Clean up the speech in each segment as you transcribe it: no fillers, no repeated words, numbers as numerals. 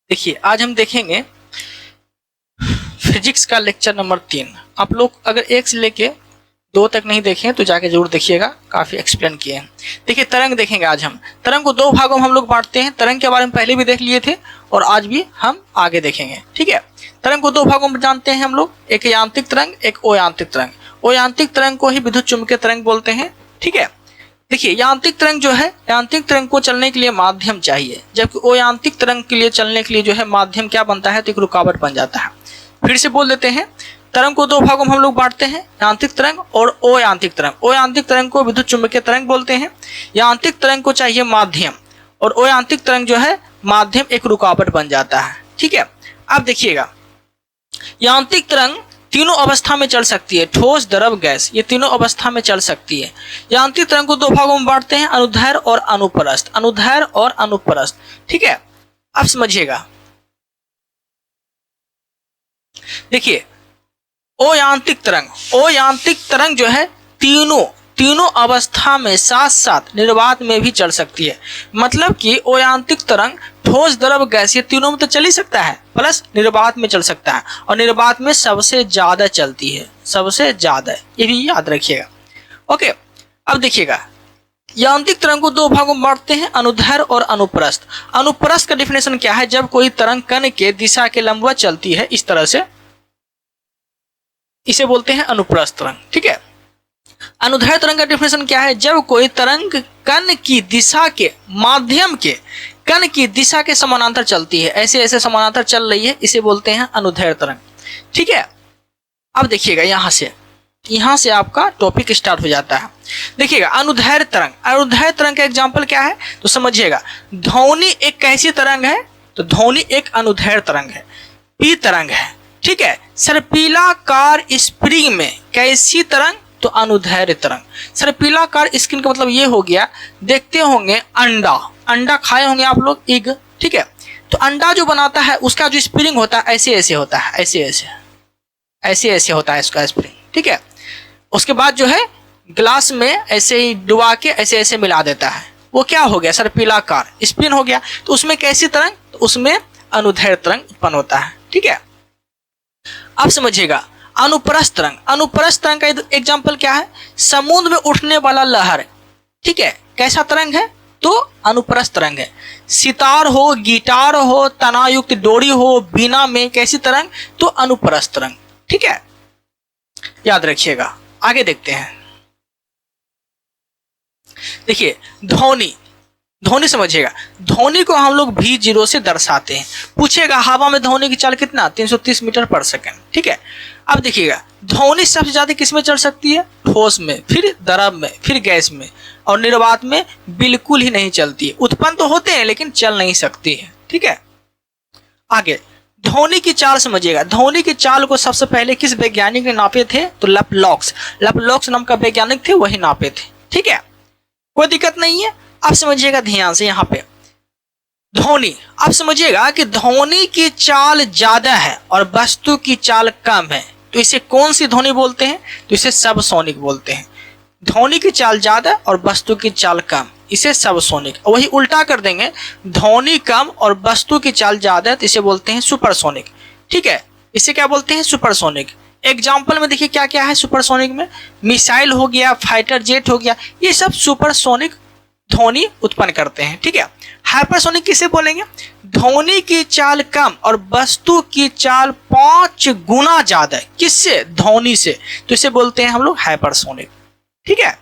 देखिए आज हम देखेंगे फिजिक्स का लेक्चर नंबर 3। आप लोग अगर 1 से लेके 2 तक नहीं देखे तो जाके जरूर देखिएगा, काफ़ी एक्सप्लेन किए हैं। देखिए तरंग देखेंगे आज हम। तरंग को 2 भागों में हम लोग बांटते हैं। तरंग के बारे में पहले भी देख लिए थे और आज भी हम आगे देखेंगे। ठीक है, तरंग को 2 भागों में जानते हैं हम लोग, एक यांत्रिक तरंग, एक अयांत्रिक तरंग। अयांत्रिक तरंग को ही विद्युत चुम्बकीय तरंग बोलते हैं। ठीक है, देखिए यांत्रिक तरंग जो है, यांत्रिक तरंग को चलने के लिए माध्यम चाहिए, जबकि अयांत्रिक तरंग के लिए चलने के लिए जो है माध्यम क्या बनता है, तो एक रुकावट बन जाता है। फिर से बोल देते हैं, तरंग को 2 भागों में हम लोग बांटते हैं, यांत्रिक तरंग और अयांत्रिक तरंग। अयांत्रिक तरंग को विद्युत चुम्बकीय तरंग बोलते हैं। यांत्रिक तरंग को चाहिए माध्यम और अयांत्रिक तरंग जो है माध्यम एक रुकावट बन जाता है। ठीक है, अब देखिएगा यांत्रिक तरंग तीनों अवस्था में चल सकती है, ठोस, द्रव, गैस, ये तीनों अवस्था में चल सकती है। यांत्रिक तरंग को 2 भागों में बांटते हैं, अनुदैर्ध्य और अनुप्रस्थ। अनुदैर्ध्य और अनुप्रस्थ। ठीक है, अब समझिएगा, देखिए अयांत्रिक तरंग जो है तीनों अवस्था में साथ साथ निर्वात में भी चल सकती है। मतलब कि अयांत्रिक तरंग ठोस, द्रव, गैस, ये तीनों में तो चल ही सकता है, प्लस निर्वात में चल सकता है, और निर्वात में सबसे ज्यादा चलती है, सबसे ज्यादा, ये भी याद रखिएगा। ओके, अब देखिएगा यांत्रिक तरंग को 2 भागों में बांटते हैं, अनुदैर्ध्य और अनुप्रस्थ। अनुप्रस्थ का डिफिनेशन क्या है, जब कोई तरंग कण के दिशा के लंबवत चलती है इस तरह से, इसे बोलते हैं अनुप्रस्थ तरंग। ठीक है, अनुदैर्ध्य तरंग का डिफिनेशन क्या है, जब कोई तरंग कण की दिशा के माध्यम के कण की दिशा के समानांतर चलती है, ऐसे ऐसे समानांतर चल रही है, इसे बोलते हैं अनुदैर्ध्य तरंग। ठीक है, अब देखिएगा यहां से आपका टॉपिक स्टार्ट हो जाता है। देखिएगा अनुदैर्ध्य तरंग का एग्जांपल क्या है, तो समझिएगा ध्वनि एक कैसी तरंग है, तो ध्वनि एक अनुदैर्ध्य तरंग है, पी तरंग है। ठीक है, सर्पिलाकार स्प्रिंग में कैसी तरंग, तो अनुदैर्ध्य तरंग। सर्पिलाकार स्प्रिंग का मतलब ये हो गया, देखते होंगे अंडा खाए होंगे आप लोग, एग। ठीक है, तो अंडा जो बनाता है उसका जो स्प्रिंग होता है ऐसे ऐसे होता है, ऐसे ऐसे होता है इसका स्प्रिंग। ठीक है, उसके बाद जो है ग्लास में ऐसे ही डुबा के ऐसे ऐसे मिला देता है, वो क्या हो गया, सर्पिलाकार स्प्रिंग हो गया। तो उसमें कैसी तरंग, तो उसमें अनुदैर्ध्य तरंग उत्पन्न होता है। ठीक है, अब समझिएगा अनुप्रस्थ तरंग का एग्जांपल क्या है, समुद्र में उठने वाला लहर। ठीक है, कैसा तरंग है, तो अनुप्रस्थ तरंग है। सितार हो, गिटार हो, तनायुक्त डोरी हो, बीना में कैसी तरंग, तो अनुप्रस्थ तरंग। ठीक है, याद रखिएगा। आगे देखते हैं, देखिए ध्वनि समझिएगा, ध्वनि को हम लोग V0 से दर्शाते हैं। पूछेगा हवा में ध्वनि की चाल कितना, 330 मीटर पर सेकंड। ठीक है, अब देखिएगा ध्वनि सबसे ज्यादा किस में चल सकती है, ठोस में, फिर द्रव में, फिर गैस में, और निर्वात में बिल्कुल ही नहीं चलती है। उत्पन्न तो होते हैं लेकिन चल नहीं सकती है। ठीक है, आगे ध्वनि की चाल समझिएगा। ध्वनि की चाल को सबसे पहले किस वैज्ञानिक ने नापे थे, तो लैपलॉक्स नाम का वैज्ञानिक थे, वही नापे थे। ठीक है, कोई दिक्कत नहीं है। अब समझिएगा ध्यान से, यहाँ पे ध्वनि, अब समझिएगा कि ध्वनि की चाल ज्यादा है और वस्तु की चाल कम है, तो इसे कौन सी ध्वनि बोलते हैं, तो इसे सबसोनिक बोलते हैं। ध्वनि की चाल ज्यादा और वस्तु की चाल कम, इसे सबसोनिक। वही उल्टा कर देंगे, ध्वनि कम और वस्तु की चाल ज्यादा है, तो इसे बोलते हैं सुपरसोनिक। ठीक है, इसे क्या बोलते हैं, सुपरसोनिक। एग्जाम्पल में देखिए क्या क्या है सुपरसोनिक में, मिसाइल हो गया, फाइटर जेट हो गया, ये सब सुपरसोनिक ध्वनि उत्पन्न करते हैं। ठीक है, हाइपरसोनिक किसे बोलेंगे, ध्वनि की चाल कम और वस्तु की चाल 5 गुना ज्यादा है, किससे, ध्वनि से, तो इसे बोलते हैं हम लोग हाइपरसोनिक। ठीक है,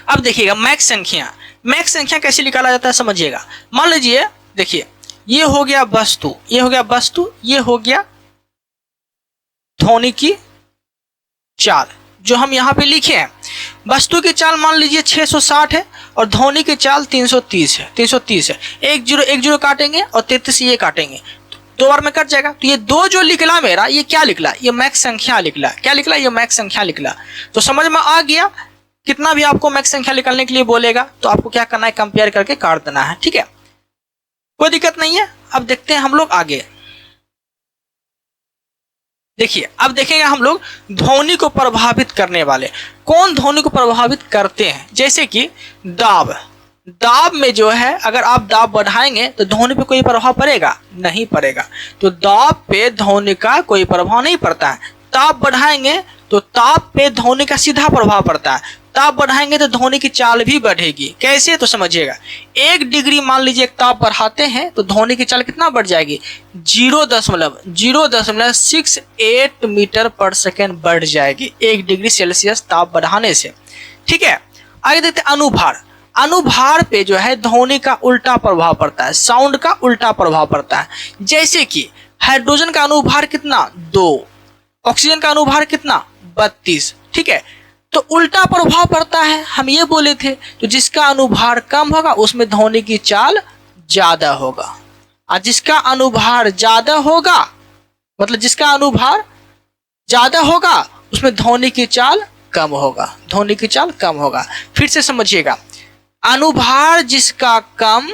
अब देखिएगा मैक संख्या कैसे निकाला जाता है समझिएगा। मान लीजिए, देखिए ये हो गया वस्तु, ये हो गया ध्वनि की चाल, जो हम यहाँ पे लिखे हैं। वस्तु की चाल मान लीजिए 660 है और ध्वनि की चाल 330 है। 1 0 काटेंगे और 33 ये काटेंगे, 2 बार में कट जाएगा। तो ये 2 जो निकला मेरा, ये क्या निकला, ये मैक संख्या निकला। क्या निकला, ये मैक संख्या निकला। तो समझ में आ गया, कितना भी आपको मैक संख्या निकालने के लिए बोलेगा तो आपको क्या करना है, कंपेयर करके काट देना है। ठीक है, कोई दिक्कत नहीं है। अब देखते हैं हम लोग आगे, देखिए अब देखेंगे हम लोग ध्वनि को प्रभावित करने वाले, कौन ध्वनि को प्रभावित करते हैं, जैसे कि दाब, दाब में जो है अगर आप दाब बढ़ाएंगे तो ध्वनि पे कोई प्रभाव पड़ेगा? नहीं पड़ेगा। तो दाब पे ध्वनि का कोई प्रभाव नहीं पड़ता है। ताप बढ़ाएंगे तो ताप पे ध्वनि का सीधा प्रभाव पड़ता है। ताप बढ़ाएंगे तो ध्वनि की चाल भी बढ़ेगी। कैसे? तो समझिएगा, 1 डिग्री मान लीजिए एक ताप बढ़ाते हैं तो ध्वनि की चाल कितना बढ़ जाएगी? 0.068 मीटर पर सेकेंड बढ़ जाएगी 1 डिग्री सेल्सियस ताप बढ़ाने से। ठीक है, आगे देखते हैं अनुभार। अनुभार पे जो है ध्वनि का उल्टा प्रभाव पड़ता है, साउंड का उल्टा प्रभाव पड़ता है। जैसे कि हाइड्रोजन का अनुभार कितना? 2, ऑक्सीजन का अनुभार कितना? 32। ठीक है, तो उल्टा प्रभाव पड़ता है, हम ये बोले थे। तो जिसका अनुभार कम होगा उसमें ध्वनि की चाल ज्यादा होगा, और जिसका अनुभार ज्यादा होगा, मतलब जिसका अनुभार ज्यादा होगा उसमें ध्वनि की चाल कम होगा, ध्वनि की चाल कम होगा। फिर से समझिएगा, अनुभार जिसका कम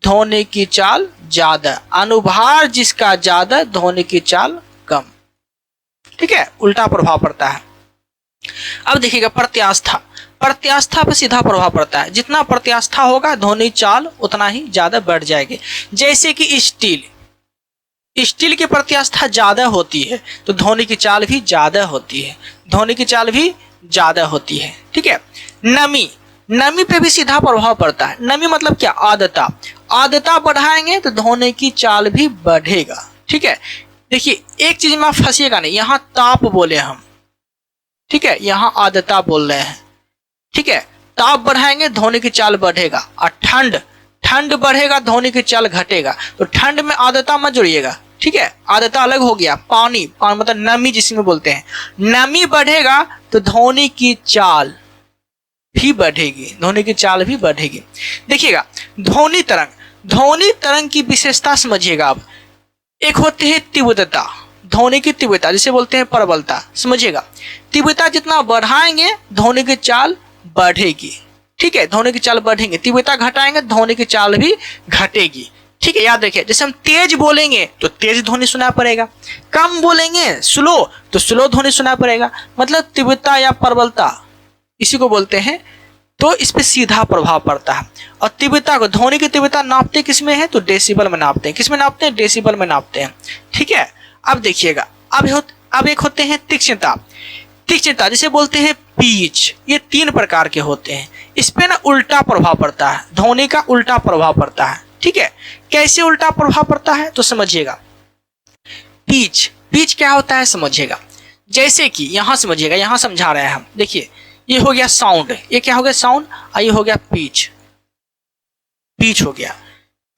ध्वनि की चाल ज्यादा, अनुभार जिसका ज्यादा ध्वनि की चाल कम। ठीक है, उल्टा प्रभाव पड़ता है। अब देखिएगा प्रत्यास्था। प्रत्यास्था पर सीधा प्रभाव पड़ता है, जितना प्रत्यास्था होगा ध्वनि चाल उतना ही ज्यादा बढ़ जाएगी। जैसे कि स्टील, स्टील की प्रत्यास्था ज्यादा होती है तो ध्वनि की चाल भी ज्यादा होती है, ध्वनि की चाल भी ज्यादा होती है। ठीक है, नमी, नमी पे भी सीधा प्रभाव पड़ता है। नमी मतलब क्या? आर्द्रता। आर्द्रता बढ़ाएंगे तो ध्वनि की चाल भी बढ़ेगा। ठीक है, देखिए एक चीज में आप फंसिएगा नहीं, यहाँ ताप बोले हम, ठीक है, यहाँ आर्द्रता बोल रहे हैं। ठीक है, ताप बढ़ाएंगे ध्वनि की चाल बढ़ेगा, और ठंड, ठंड बढ़ेगा ध्वनि की चाल घटेगा। तो ठंड में आर्द्रता मत जोड़िएगा। ठीक है, आर्द्रता अलग हो गया। पानी, पानी मतलब नमी जिसमें बोलते हैं, नमी बढ़ेगा तो ध्वनि की चाल भी बढ़ेगी, ध्वनि की चाल भी बढ़ेगी। देखिएगा ध्वनि तरंग, ध्वनि तरंग की विशेषता समझिएगा आप। एक होती है तीव्रता, ध्वनि की तीव्रता जिसे बोलते हैं प्रबलता। समझिएगा, तीव्रता जितना बढ़ाएंगे ध्वनि की चाल बढ़ेगी। ठीक है, ध्वनि की चाल बढ़ेंगे, तीव्रता घटाएंगे ध्वनि की चाल भी घटेगी। ठीक है, याद रखिए, जैसे हम तेज बोलेंगे तो तेज ध्वनि सुनाई पड़ेगा, कम बोलेंगे स्लो तो स्लो ध्वनि सुनाई पड़ेगा। मतलब तीव्रता या प्रबलता इसी को बोलते हैं। तो इस पे सीधा प्रभाव पड़ता है। और तीव्रता को, ध्वनि की तीव्रता नापते किस में है? तो डेसिबल में नापते हैं। किस में नापते हैं? डेसिबल में नापते हैं। ठीक है, अब देखिएगा, अब एक होते हैं तीक्ष्णता। तीक्ष्णता जिसे बोलते हैं पीच। ये 3 प्रकार के होते हैं। इस पे ना उल्टा प्रभाव पड़ता है, ध्वनि का उल्टा प्रभाव पड़ता है। ठीक है, कैसे उल्टा प्रभाव पड़ता है तो समझिएगा। पीच, पीच क्या होता है समझिएगा। जैसे कि यहां समझिएगा, यहां समझा रहे हैं हम। देखिए ये हो गया साउंड, ये क्या हो गया? साउंड। और ये हो गया पीच, पीच हो गया।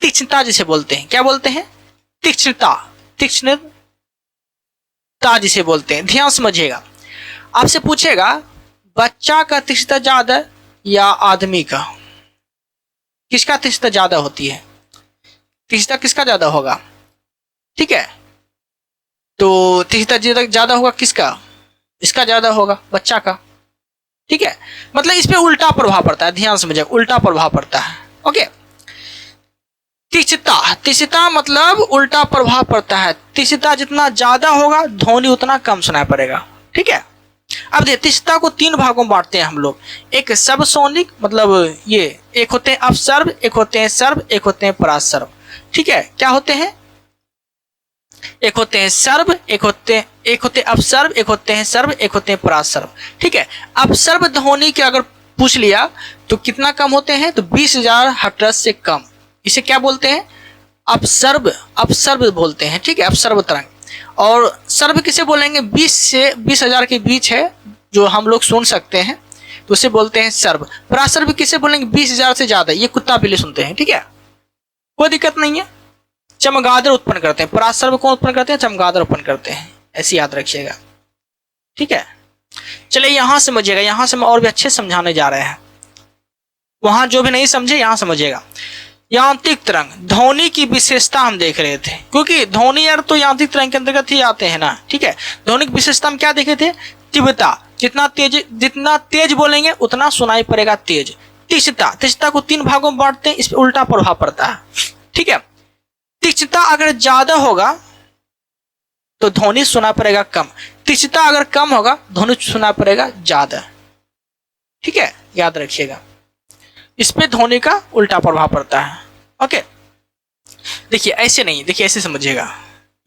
तीक्ष्णता जिसे बोलते हैं, क्या बोलते हैं? तीक्ष्णता, तीक्ष्णता जिसे बोलते हैं। ध्यान समझिएगा, आपसे पूछेगा बच्चा का तीक्ष्णता ज्यादा या आदमी का, किसका तीक्ष्णता ज्यादा होती है? तीक्ष्णता किसका ज्यादा होगा? ठीक है, तो तीक्ष्णता ज्यादा होगा किसका? इसका ज्यादा होगा, बच्चा का। ठीक है, मतलब इस पे उल्टा प्रभाव पड़ता है। ध्यान समझिएगा, उल्टा प्रभाव पड़ता है। ओके, तीक्ष्णता, तीक्ष्णता मतलब उल्टा प्रभाव पड़ता है। तीक्ष्णता जितना ज्यादा होगा ध्वनि उतना कम सुनाई पड़ेगा। ठीक है, अब देखिए तीक्ष्णता को 3 भागों में बांटते हैं हम लोग। एक सबसोनिक, मतलब ये एक होते हैं अपसर्व, एक होते हैं सर्व, एक होते हैं परासर्व। ठीक है, क्या होते हैं? एक होते हैं सर्व, एक होते अपसर्व, एक होते हैं सर्व, एक होते हैं परासर्व। ठीक है, अपसर्व ध्वनि के अगर पूछ लिया तो कितना कम होते हैं? तो 20,000 हर्ट्ज से कम। इसे क्या बोलते हैं? अपसर्व, अपसर्व बोलते हैं। ठीक है, अपसर्व तरंग। और सर्व किसे बोलेंगे? 20 से 20,000 के बीच है जो हम लोग सुन सकते हैं, तो उसे बोलते हैं सर्व। परासर्व किसे बोलेंगे? 20,000 से ज्यादा, ये कुत्ता बिल्ली सुनते हैं। ठीक है, कोई दिक्कत नहीं है। चमगादड़ उत्पन्न करते हैं। परासर्व कौन उत्पन्न करते हैं? चमगादड़ उत्पन्न करते हैं, ऐसे याद रखिएगा। ठीक है, चलिए यहां समझिएगा, यहां से मैं और भी अच्छे समझाने जा रहे हैं। वहां जो भी नहीं समझे यहां समझिएगा। यांत्रिक तरंग, ध्वनि की विशेषता हम देख रहे थे, क्योंकि ध्वनि यार तो यांत्रिक तरंग के अंतर्गत ही आते हैं ना। ठीक है, ध्वनि की विशेषता हम क्या देखे थे? तीव्रता, जितना तेज बोलेंगे उतना सुनाई पड़ेगा तेज। तीक्ष्णता, तीक्ष्णता को 3 भागों में बांटते हैं, इस पर उल्टा प्रभाव पड़ता है। ठीक है, तीक्ष्णता अगर ज्यादा होगा तो ध्वनि सुना पड़ेगा कम, तीक्ष्णता अगर कम होगा ध्वनि सुना पड़ेगा ज्यादा। ठीक है, याद रखिएगा। इस पे ध्वनि का उल्टा प्रभाव पड़ता है। ओके, देखिए ऐसे नहीं, देखिए ऐसे समझिएगा,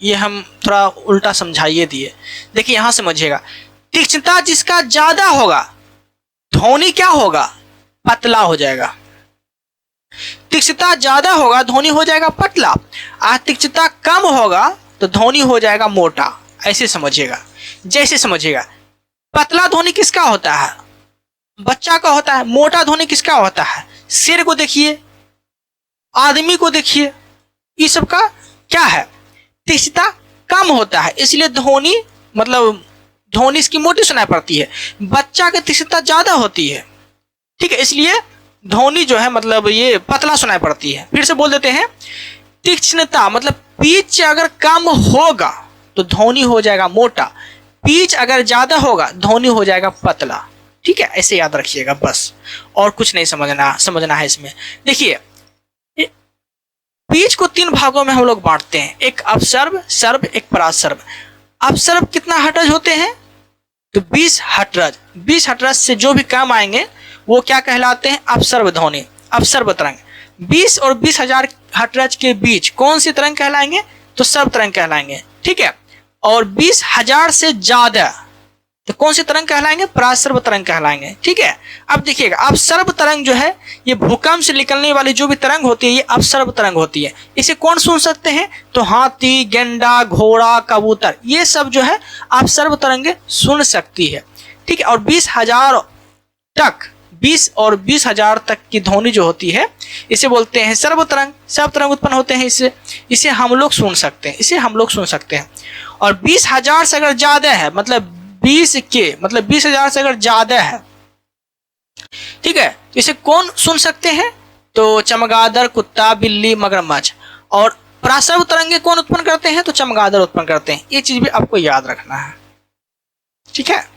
ये हम थोड़ा उल्टा समझाइए दिए। देखिए यहां समझिएगा, तीक्ष्णता जिसका ज्यादा होगा ध्वनि क्या होगा, पतला हो जाएगा। तीक्ष्णता ज्यादा होगा ध्वनि हो जाएगा पतला, और तीक्ष्णता कम होगा तो ध्वनि हो जाएगा मोटा। ऐसे समझिएगा, जैसे समझिएगा, पतला ध्वनि किसका होता है, बच्चा का होता है। मोटा ध्वनि किसका होता है, शेर को देखिए, आदमी को देखिए, ये सब का क्या है, तीक्ष्णता कम होता है, इसलिए ध्वनि मतलब ध्वनि इसकी मोटी सुनाई पड़ती है। बच्चा की तीक्ष्णता ज्यादा होती है, ठीक है, इसलिए ध्वनि जो है मतलब ये पतला सुनाई पड़ती है। फिर से बोल देते हैं, तीक्ष्णता मतलब पिच अगर कम होगा तो ध्वनि हो जाएगा मोटा, पिच अगर ज्यादा होगा ध्वनि हो जाएगा पतला। ठीक है, ऐसे याद रखिएगा बस, और कुछ नहीं समझना है इसमें। देखिए पिच को 3 भागों में हम लोग बांटते हैं, एक अपसर्व, सर्व, एक परासर्व। अपसर्व कितना हर्ट्ज होते हैं, तो 20 हर्ट्ज। 20 हर्ट्ज से जो भी कम आएंगे वो क्या कहलाते हैं, अपसर्व ध्वनि, अपसर्व तरंग। 20 और 20,000 हर्ट्ज के बीच कौन सी तरंग कहलाएंगे, तो सर्व तरंग कहलाएंगे। ठीक है, और 20,000 से ज्यादा तो कौन सी तरंग कहलाएंगे, परासर्व तरंग कहलाएंगे। ठीक है, अब देखिएगा, अपसर्व तरंग जो है ये भूकंप से निकलने वाली जो भी तरंग होती है ये अपसर्व तरंग होती है। इसे कौन सुन सकते हैं, तो हाथी, गेंडा, घोड़ा, कबूतर, ये सब जो है अपसर्व तरंगे सुन सकती है। ठीक है, और 20,000 तक, 20 और 20,000 तक की ध्वनि जो होती है इसे बोलते हैं सर्व तरंग। सर्व तरंग उत्पन्न होते हैं इससे, इसे हम लोग सुन सकते हैं, इसे हम लोग सुन सकते हैं। और 20,000 से अगर ज्यादा है, मतलब 20,000 से अगर ज्यादा है, ठीक है, इसे कौन सुन सकते हैं, तो चमगादड़, कुत्ता, बिल्ली, मगरमच्छ। और परासर्व तरंगे कौन उत्पन्न करते हैं, तो चमगादड़ उत्पन्न करते हैं। ये चीज भी आपको याद रखना है। ठीक है,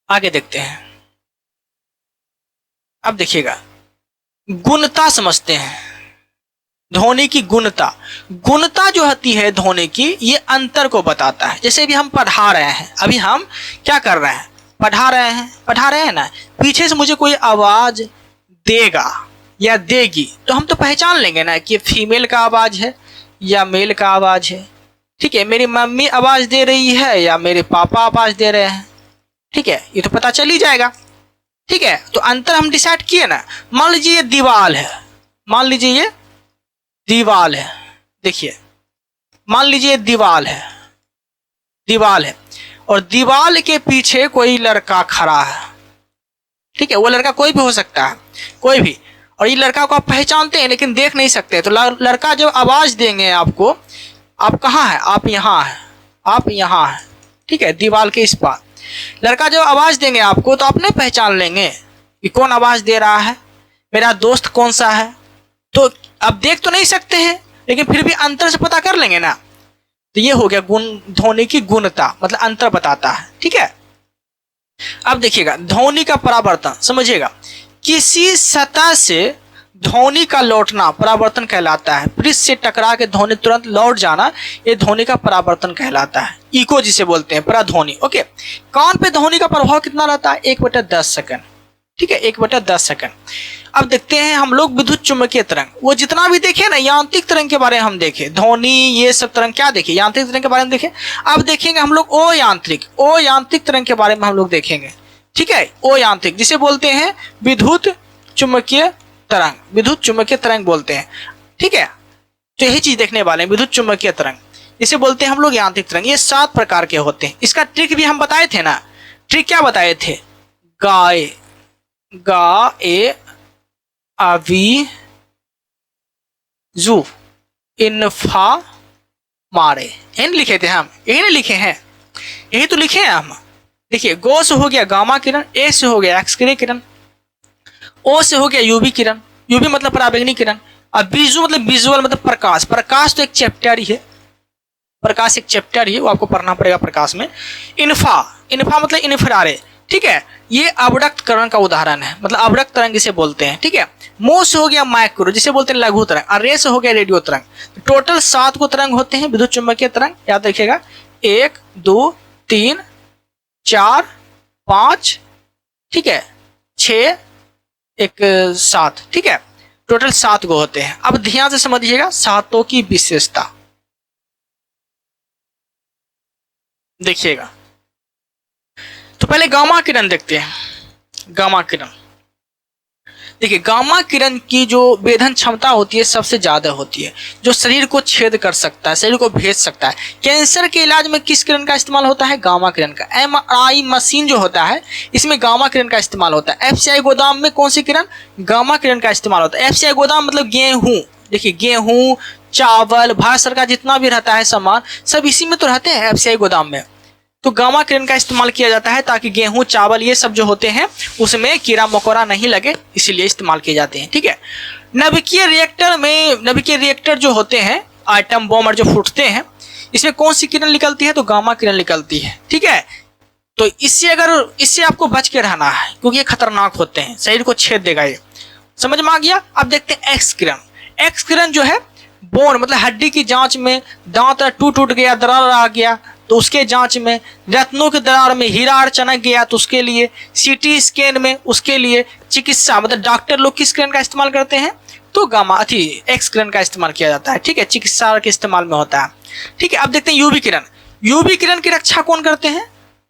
आगे देखते हैं। अब देखिएगा, गुणता समझते हैं, ध्वनि की गुणता। गुणता जो होती है ध्वनि की, ये अंतर को बताता है। जैसे भी हम पढ़ा रहे हैं, अभी हम क्या कर रहे हैं, पढ़ा रहे हैं ना, पीछे से मुझे कोई आवाज देगा या देगी तो हम तो पहचान लेंगे ना कि फीमेल का आवाज है या मेल का आवाज है। ठीक है, मेरी मम्मी आवाज दे रही है या मेरे पापा आवाज दे रहे हैं। ठीक है, ये तो पता चल ही जाएगा। ठीक है, तो अंतर हम डिसाइड किए ना। मान लीजिए ये दीवाल है, मान लीजिए ये दीवाल है, देखिए मान लीजिए दीवाल है और दीवाल के पीछे कोई लड़का खड़ा है। ठीक है, वो लड़का कोई भी हो सकता है, कोई भी, और ये लड़का को आप पहचानते हैं लेकिन देख नहीं सकते। तो लड़का जब आवाज देंगे आपको, आप कहाँ हैं, आप यहाँ हैं, आप यहाँ हैं। ठीक है, दीवाल के इस पार लड़का जब आवाज देंगे आपको तो आप नहीं पहचान लेंगे कि कौन आवाज दे रहा है, मेरा दोस्त कौन सा है। तो अब देख तो नहीं सकते हैं लेकिन फिर भी अंतर से पता कर लेंगे ना। तो ये हो गया गुण, ध्वनि की गुणता, मतलब अंतर बताता है। ठीक है, अब देखिएगा ध्वनि का परावर्तन समझिएगा। किसी सतह से ध्वनि का लौटना परावर्तन कहलाता है। पृष्ठ से टकरा के ध्वनि तुरंत लौट जाना, ये ध्वनि का परावर्तन कहलाता है। इको जिसे बोलते हैं, पराध्वनि। ओके, कान पे ध्वनि का प्रभाव कितना रहता है, 1/10 सेकंड। ठीक है, 1/10 सेकंड। अब देखते हैं हम लोग विद्युत चुम्बकीय तरंग। वो जितना भी देखे ना, यांत्रिक तरंग के बारे में हम देखे, ध्वनि ये सब तरंग क्या देखे, यांत्रिक तरंग के बारे में देखे। अब देखेंगे हम लोग ओ यांत्रिक तरंग के बारे में हम लोग देखेंगे। ठीक है, ओ यांत्रिक जिसे बोलते हैं विद्युत चुम्बकीय तरंग, विद्युत चुम्बकीय तरंग बोलते हैं। ठीक है, तो यही चीज देखने वाले हैं, विद्युत चुम्बकीय तरंग जिसे बोलते हैं हम लोग यांत्रिक तरंग। ये 7 प्रकार के होते हैं। इसका ट्रिक भी हम बताए थे ना। ट्रिक क्या बताए थे, गाए अवी जू इन्फा मारे, इन लिखे थे हम, यही ना लिखे हैं, यही तो लिखे हैं हम। देखिए, गो से हो गया गामा किरण, ए से हो गया एक्स किरण, ओ से हो गया यूवी किरण, यूवी मतलब पराबैंगनी किरण, और बीजू मतलब विजुअल मतलब प्रकाश। प्रकाश तो एक चैप्टर ही है, प्रकाश एक चैप्टर ही है, वो आपको पढ़ना पड़ेगा प्रकाश में। इन्फा मतलब इन्फ्रारेड। ठीक है, ये अवरक्त तरंग का उदाहरण है, मतलब अवरक्त तरंग जिसे बोलते हैं। ठीक है, मो से हो गया माइक्रो जिसे बोलते हैं लघु तरंग, और रे से हो गया रेडियो तरंग। तो टोटल 7 को तरंग होते हैं विद्युत चुम्बकीय तरंग, याद रखिएगा। 1 2 3 4 5, ठीक है, 6 एक 7, ठीक है, टोटल 7 गो होते हैं। अब ध्यान से समझिएगा सातों की विशेषता देखिएगा। तो पहले गामा किरण देखते हैं। गामा किरण देखिए, गामा किरण की जो वेधन क्षमता होती है सबसे ज्यादा होती है, जो शरीर को छेद कर सकता है, शरीर को भेज सकता है। कैंसर के इलाज में किस किरण का इस्तेमाल होता है? गामा किरण का। MRI मशीन जो होता है इसमें गामा किरण का इस्तेमाल होता है। FCI गोदाम में कौन सी किरण? गामा किरण का इस्तेमाल होता है। FCI गोदाम मतलब गेहूं, देखिए गेहूं, चावल, भारत सरकार जितना भी रहता है सामान सब इसी में तो रहते हैं FCI गोदाम में। तो गामा किरण का इस्तेमाल किया जाता है ताकि गेहूं, चावल ये सब जो होते हैं उसमें कीड़ा मकोड़ा नहीं लगे, इसीलिए इस्तेमाल किए जाते हैं, ठीक है। नभिकीय रिएक्टर में, नभिकीय रिएक्टर जो होते हैं, आइटम बॉम्ब जो फूटते हैं, इसमें कौन सी किरण निकलती है? तो गामा किरण निकलती है, ठीक है। तो इससे आपको बच के रहना है क्योंकि ये खतरनाक होते हैं, शरीर को छेद देगा ये। समझ में आ गया? अब देखते हैं एक्स किरण। एक्स किरण जो है बोन मतलब हड्डी की जांच में, दांत टूट गया, दरार आ गया तो उसके जांच में, रत्नों के दरार में हीरा चनक गया तो उसके लिए, सीटी स्कैन में उसके लिए, चिकित्सा मतलब डॉक्टर लोग किस किरण का इस्तेमाल करते हैं? तो गामा एक्स किरण का इस्तेमाल किया जाता है, ठीक है, चिकित्सा के इस्तेमाल में होता है, ठीक है। अब देखते हैं यूवी किरण। यूवी किरण की रक्षा कौन करते हैं?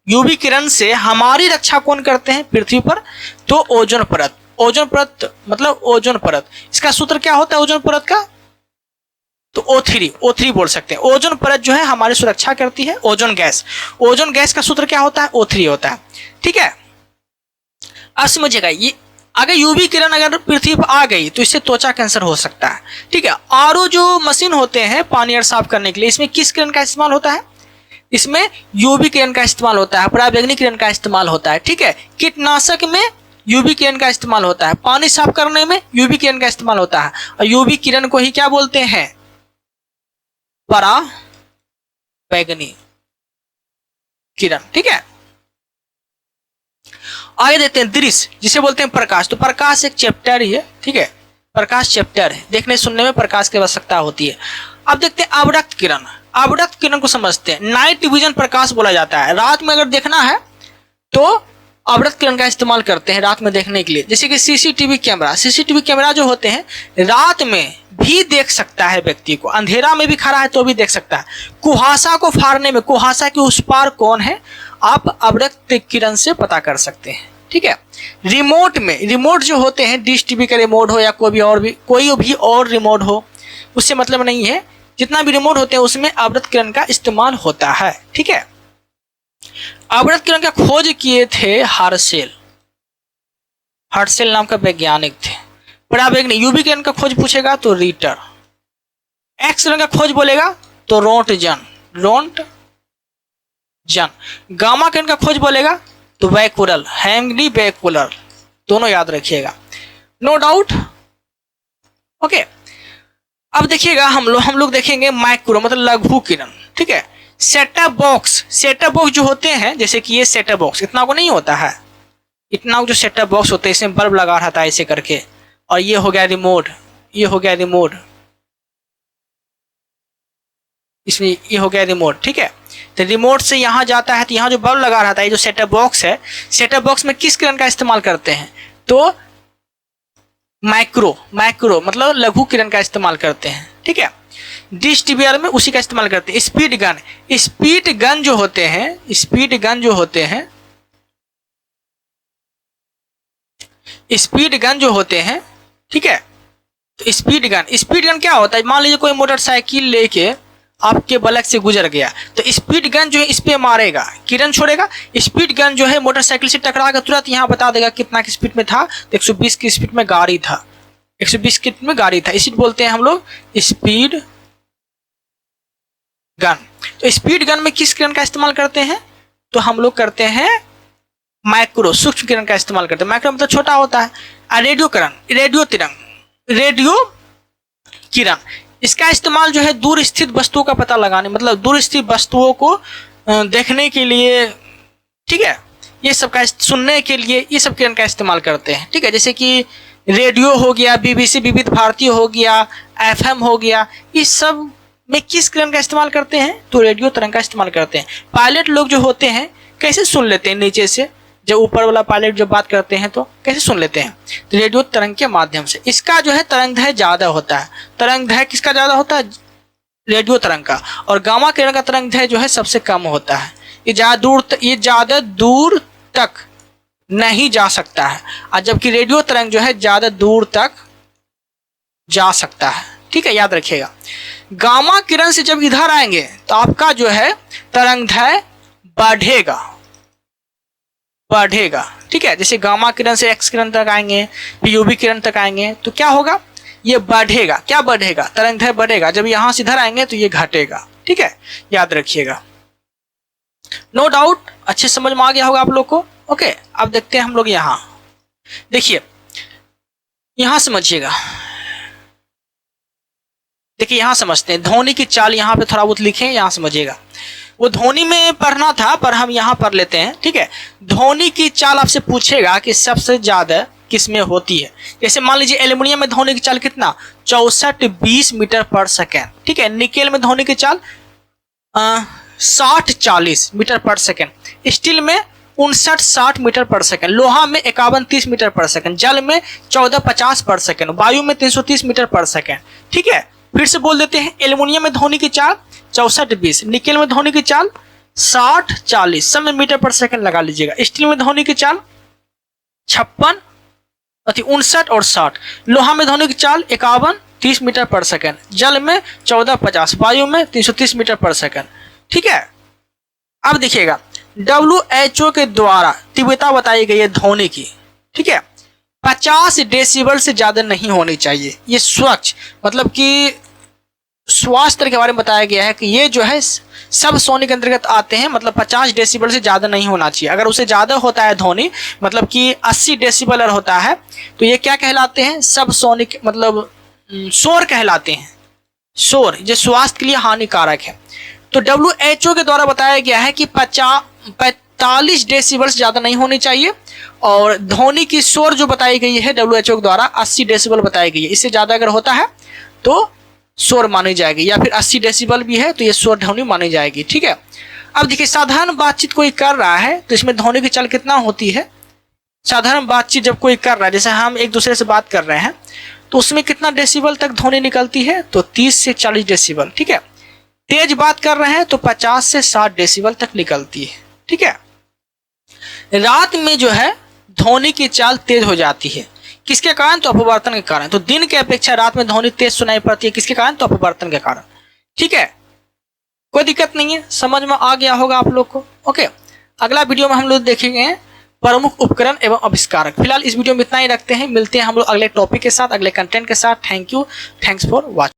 यूवी किरण से हमारी रक्षा कौन करते हैं पृथ्वी पर? तो ओजोन परत। ओजोन परत मतलब ओजोन परत, इसका सूत्र क्या होता है ओजोन परत का? तो O3 बोल सकते हैं। ओजोन परत जो है हमारी सुरक्षा करती है। ओजोन गैस का सूत्र क्या होता है? O3 होता है, ठीक है। अब समझिएगा, ये अगर यूवी किरण अगर पृथ्वी पर आ गई तो इससे त्वचा कैंसर हो सकता है, ठीक है। आरओ जो मशीन होते हैं पानी साफ करने के लिए, इसमें किस किरण का इस्तेमाल होता है? इसमें यूवी किरण का इस्तेमाल होता है, पराबैंगनी किरण का इस्तेमाल होता है, ठीक है। कीटनाशक में यूवी किरण का इस्तेमाल होता है, पानी साफ करने में यूवी किरण का इस्तेमाल होता है, और यूवी किरण को ही क्या बोलते हैं? पराबैंगनी किरण, ठीक है। आगे देखते हैं दृश्य, जिसे बोलते हैं प्रकाश। तो प्रकाश एक चैप्टर ही है, ठीक है, प्रकाश चैप्टर है, देखने सुनने में प्रकाश की आवश्यकता होती है। अब देखते हैं अवरक्त किरण। अवरक्त किरण को समझते हैं। नाइट विजन प्रकाश बोला जाता है। रात में अगर देखना है तो अवरक्त किरण का इस्तेमाल करते हैं रात में देखने के लिए। जैसे कि सीसीटीवी कैमरा जो होते हैं रात में भी देख सकता है व्यक्ति को, अंधेरा में भी खड़ा है तो भी देख सकता है। कुहासा को फाड़ने में, कुहासा के उस पार कौन है, आप अवरक्त किरण से पता कर सकते हैं, ठीक है। रिमोट में, रिमोट जो होते हैं, डिश टीवी का रिमोट हो या कोई भी और रिमोट हो, उससे मतलब नहीं है, जितना भी रिमोट होते हैं उसमें अवरक्त किरण का इस्तेमाल होता है, ठीक है। अवरक्त किरण का खोज किए थे हर्शेल नाम का वैज्ञानिक थे। पराबैंगनी यूवी किरण का खोज पूछेगा तो रीटर। एक्स किरण का खोज बोलेगा तो रोंटजन। गामा किरण का खोज बोलेगा तो बैकुलर, हेंगली बैकुलर, दोनों याद रखिएगा, नो डाउट, ओके। अब देखिएगा हम लोग देखेंगे माइक्रो मतलब लघु किरण, ठीक है। सेटअप बॉक्स जो होते हैं, जैसे कि ये सेटअप बॉक्स इतना को नहीं होता है, इतना जो सेटअप बॉक्स होते हैं इसमें बल्ब लगा रहता है ऐसे करके, और ये हो गया रिमोट, इसमें ये हो गया रिमोट, ठीक है। तो रिमोट से यहाँ जाता है तो यहाँ जो बल्ब लगा रहता है, जो सेटअप बॉक्स है, सेटअप बॉक्स में किस किरण का इस्तेमाल करते हैं? तो माइक्रो मतलब लघु किरण का इस्तेमाल करते हैं, ठीक है। डिश टीवीआर में उसी का इस्तेमाल करते हैं। स्पीड गन जो होते हैं, ठीक है। तो स्पीड गन क्या होता है? मान लीजिए कोई मोटरसाइकिल लेके आपके बलक से गुजर गया तो स्पीड गन जो है इस पे मारेगा, किरण छोड़ेगा। स्पीड गन जो है मोटरसाइकिल से टकरा कर तुरंत यहाँ बता देगा कितना की स्पीड में था, तो 120 की स्पीड में गाड़ी था, 120 की स्पीड में गाड़ी था, इसी बोलते हैं हम लोग स्पीड गन। तो स्पीड गन में किस किरण का इस्तेमाल करते हैं? तो हम लोग करते हैं माइक्रो, सूक्ष्म किरण का इस्तेमाल करते हैं। माइक्रो मतलब छोटा होता है। रेडियो किरण, इसका इस्तेमाल जो है दूर स्थित वस्तुओं का पता लगाने, मतलब दूर स्थित वस्तुओं को देखने के लिए, ठीक है, ये सब का सुनने के लिए ये सब किरण का इस्तेमाल करते हैं, ठीक है। जैसे कि रेडियो हो गया, BBC विविध भारती हो गया, FM हो गया, इस सब में किस किरण का इस्तेमाल करते हैं? तो रेडियो तरंग का इस्तेमाल करते हैं। पायलट लोग जो होते हैं कैसे सुन लेते हैं नीचे से, जब ऊपर वाला पायलट जब बात करते हैं तो कैसे सुन लेते हैं, तो रेडियो तरंग के माध्यम से। इसका जो है तरंगदैर्घ्य ज्यादा होता है। तरंगदैर्घ्य किसका ज्यादा होता है, रेडियो तरंग का। और गामा किरण का तरंगदैर्घ्य जो है सबसे कम होता है। ये ज्यादा दूर तक नहीं जा सकता है, और जबकि रेडियो तरंग जो है ज्यादा दूर तक जा सकता है। ठीक है, याद रखिएगा। गामा किरण से जब इधर आएंगे तो आपका जो है तरंगदैर्घ्य बढ़ेगा। ठीक है, जैसे गामा किरण से एक्स किरण तक आएंगे, फिर यूवी किरण तक आएंगे तो क्या होगा, ये बढ़ेगा। क्या बढ़ेगा, तरंगदैर्घ्य बढ़ेगा। जब यहां से इधर आएंगे तो ये घटेगा। ठीक है, याद रखिएगा। नो डाउट अच्छे समझ में आ गया होगा आप लोग को। ओके, अब देखते हैं हम लोग यहां। देखिए यहां समझिएगा, देखिए यहां समझते हैं। ध्वनि की चाल यहां पे थोड़ा बहुत लिखें, यहां समझिएगा। वो ध्वनि में पढ़ना था पर हम यहां पढ़ लेते हैं। ठीक है, ध्वनि की चाल आपसे पूछेगा कि सबसे ज्यादा किसमें होती है। जैसे मान लीजिए एल्युमिनियम में ध्वनि की चाल कितना, 64-20 मीटर पर सेकेंड। ठीक है, निकेल में ध्वनि की चाल 60-40 मीटर पर सेकेंड। स्टील में 59-60 मीटर पर सेकेंड। लोहा में 51-30 मीटर पर सेकेंड। जल में 14-50 पर सेकेंड। वायु में 330 मीटर पर सेकेंड। ठीक है, फिर से बोल देते हैं। एल्युमिनियम में ध्वनि की चाल 64-20, निकेल में ध्वनि की चाल 60-40, सब में मीटर पर सेकंड लगा लीजिएगा। स्टील में ध्वनि की चाल 59 और 60। लोहा में ध्वनि की चाल 51-30 मीटर पर सेकंड। जल में 14-50, वायु में 330 मीटर पर सेकंड। ठीक है, अब देखिएगा WHO के द्वारा तीव्रता बताई गई है ध्वनि की। ठीक है, 50 डेसिबल से ज्यादा नहीं होनी चाहिए। ये स्वच्छ मतलब कि स्वास्थ्य के बारे में बताया गया है कि ये जो है सब सोनिक के अंतर्गत आते हैं। मतलब 50 डेसिबल से ज्यादा नहीं होना चाहिए। अगर उससे ज्यादा होता है ध्वनि, मतलब कि 80 डेसिबल होता है, तो ये क्या कहलाते हैं, सब सोनिक मतलब शोर कहलाते हैं। शोर जो स्वास्थ्य के लिए हानिकारक है। तो WHO के द्वारा बताया गया है कि 45 डेसिबल से ज्यादा नहीं होनी चाहिए। और ध्वनि की शोर जो बताई गई है WHO के द्वारा 80 डेसिबल बताई गई है। इससे ज्यादा अगर होता है तो शोर मानी जाएगी, या फिर 80 डेसिबल भी है तो ये शोर ध्वनि मानी जाएगी। ठीक है, अब देखिए साधारण बातचीत कोई कर रहा है तो इसमें ध्वनि की चाल कितना होती है। साधारण बातचीत जब कोई कर रहा है, जैसे हम एक दूसरे से बात कर रहे हैं, तो उसमें कितना डेसिबल तक ध्वनि निकलती है, तो 30 से 40 डेसिबल। ठीक है, तेज बात कर रहे हैं तो 50 से 60 डेसिबल तक निकलती है। ठीक है, रात में जो है ध्वनि की चाल तेज हो जाती है। किसके कारण, तो अपवर्तन के कारण। तो दिन के अपेक्षा रात में ध्वनि तेज सुनाई पड़ती है। किसके कारण, तो अपवर्तन के कारण। ठीक है, कोई दिक्कत नहीं है, समझ में आ गया होगा आप लोग को। ओके, अगला वीडियो में हम लोग देखेंगे प्रमुख उपकरण एवं आविष्कारक। फिलहाल इस वीडियो में इतना ही रखते हैं। मिलते हैं हम लोग अगले टॉपिक के साथ, अगले कंटेंट के साथ। Thank you, thanks for watching.